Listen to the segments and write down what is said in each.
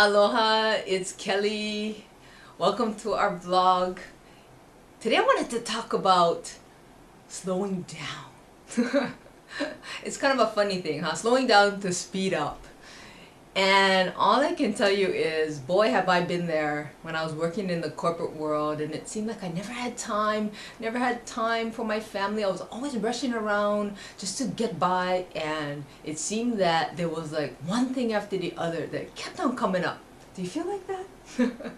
Aloha, it's Kelly. Welcome to our vlog. Today I wanted to talk about slowing down. It's kind of a funny thing, huh? Slowing down to speed up. And all I can tell you is, boy, have I been there when I was working in the corporate world, and it seemed like I never had time for my family. I was always rushing around just to get by, and it seemed that there was like one thing after the other that kept on coming up. Do you feel like that?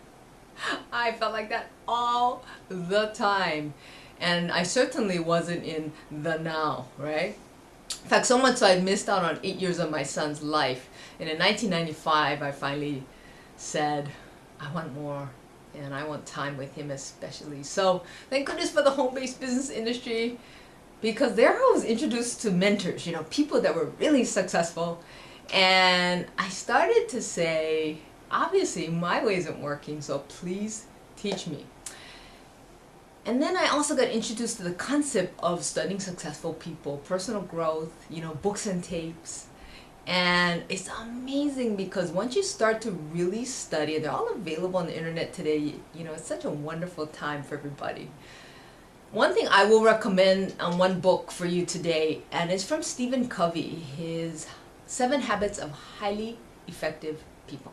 I felt like that all the time. And I certainly wasn't in the now, right? In fact, so much so I missed out on 8 years of my son's life. And in 1995, I finally said, I want more, and I want time with him especially. So thank goodness for the home-based business industry, because there I was introduced to mentors, people that were really successful. And I started to say, obviously my way isn't working, so please teach me. And then I also got introduced to the concept of studying successful people, personal growth, books and tapes. And it's amazing because once you start to really study, and they're all available on the internet today, it's such a wonderful time for everybody. One thing I will recommend on one book for you today, and it's from Stephen Covey, his 7 Habits of Highly Effective People.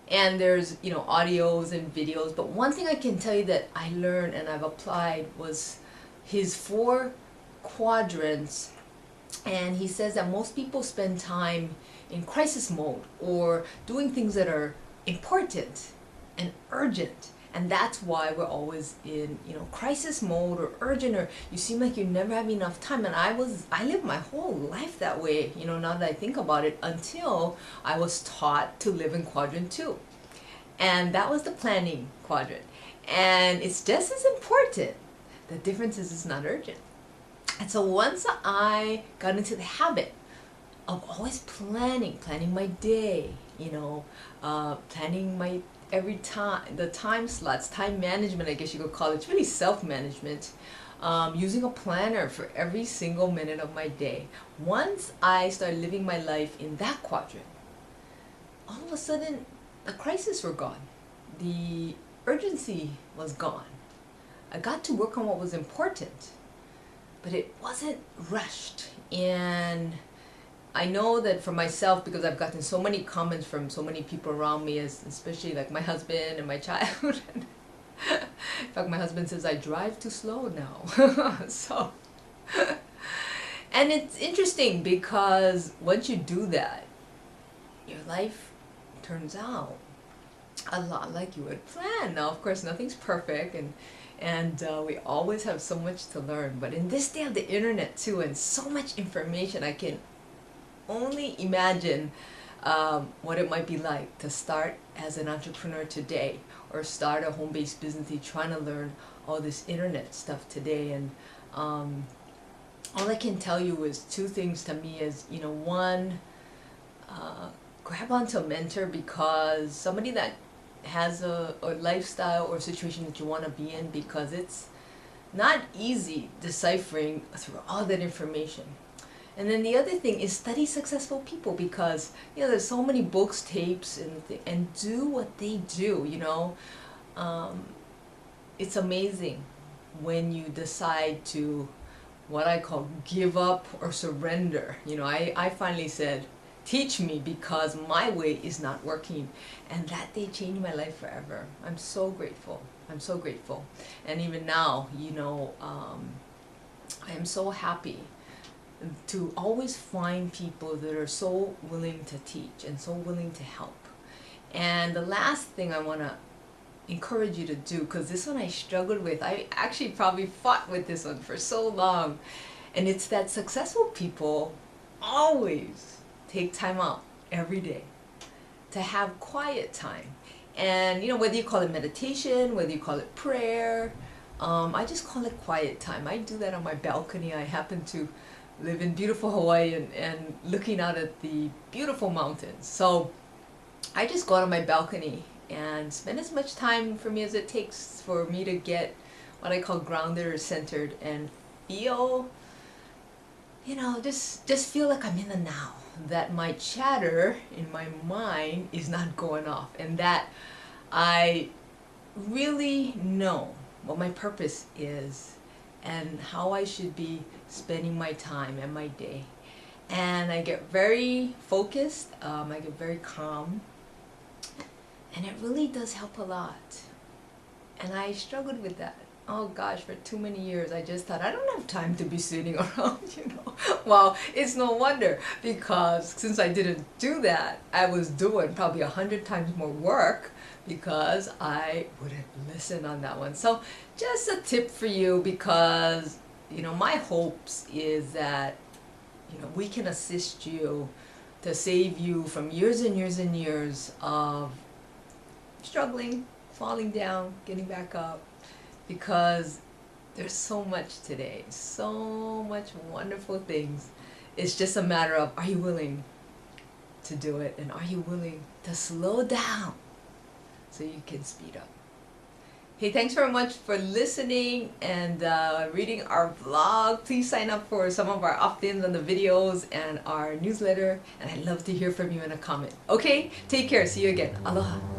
And there's, audios and videos, but one thing I can tell you that I learned and I've applied was his 4 quadrants. And he says that most people spend time in crisis mode or doing things that are important and urgent. And that's why we're always in, crisis mode or urgent, or you seem like you never have enough time. And I lived my whole life that way, now that I think about it, until I was taught to live in quadrant 2. And that was the planning quadrant. And it's just as important. The difference is it's not urgent. And so once I got into the habit of always planning my day, planning my every time, the time slots, time management, I guess you could call it. It's really self-management, using a planner for every single minute of my day. Once I started living my life in that quadrant, all of a sudden the crises were gone. The urgency was gone. I got to work on what was important, but it wasn't rushed. And I know that for myself, because I've gotten so many comments from so many people around me, especially like my husband and my child. In fact, my husband says I drive too slow now. So, and it's interesting because once you do that, your life turns out a lot like you would plan. Now, of course, nothing's perfect, and we always have so much to learn. But in this day of the internet too, and so much information, I can only imagine what it might be like to start as an entrepreneur today, or start a home-based business trying to learn all this internet stuff today. And all I can tell you is 2 things to me is, one, grab onto a mentor, because somebody that has a lifestyle or situation that you want to be in, because it's not easy deciphering through all that information. And then the other thing is study successful people, because there's so many books, tapes, and do what they do. It's amazing when you decide to, what I call, give up or surrender. I finally said, teach me, because my way is not working. And that day changed my life forever. I'm so grateful. I'm so grateful. And even now, I am so happy to always find people that are so willing to teach and so willing to help. And the last thing I want to encourage you to do, because this one I struggled with, I actually probably fought with this one for so long, and it's that successful people always take time out every day to have quiet time. And whether you call it meditation, whether you call it prayer, I just call it quiet time. I do that on my balcony. I happen to live in beautiful Hawaii, and looking out at the beautiful mountains. So I just go out on my balcony and spend as much time for me as it takes for me to get what I call grounded or centered, and feel just feel like I'm in the now, that my chatter in my mind is not going off, and that I really know what my purpose is and how I should be spending my time and my day. And I get very focused, I get very calm, and it really does help a lot. And I struggled with that. Oh gosh, for too many years I just thought I don't have time to be sitting around, Well, it's no wonder, because since I didn't do that, I was doing probably 100 times more work because I wouldn't listen on that one. So just a tip for you, because my hopes is that we can assist you to save you from years and years and years of struggling, falling down, getting back up, because there's so much today, so much wonderful things. It's just a matter of, are you willing to do it, and are you willing to slow down so you can speed up? Hey, thanks very much for listening and reading our blog. Please sign up for some of our opt-ins on the videos and our newsletter, and I'd love to hear from you in a comment. Okay, take care. See you again. Aloha.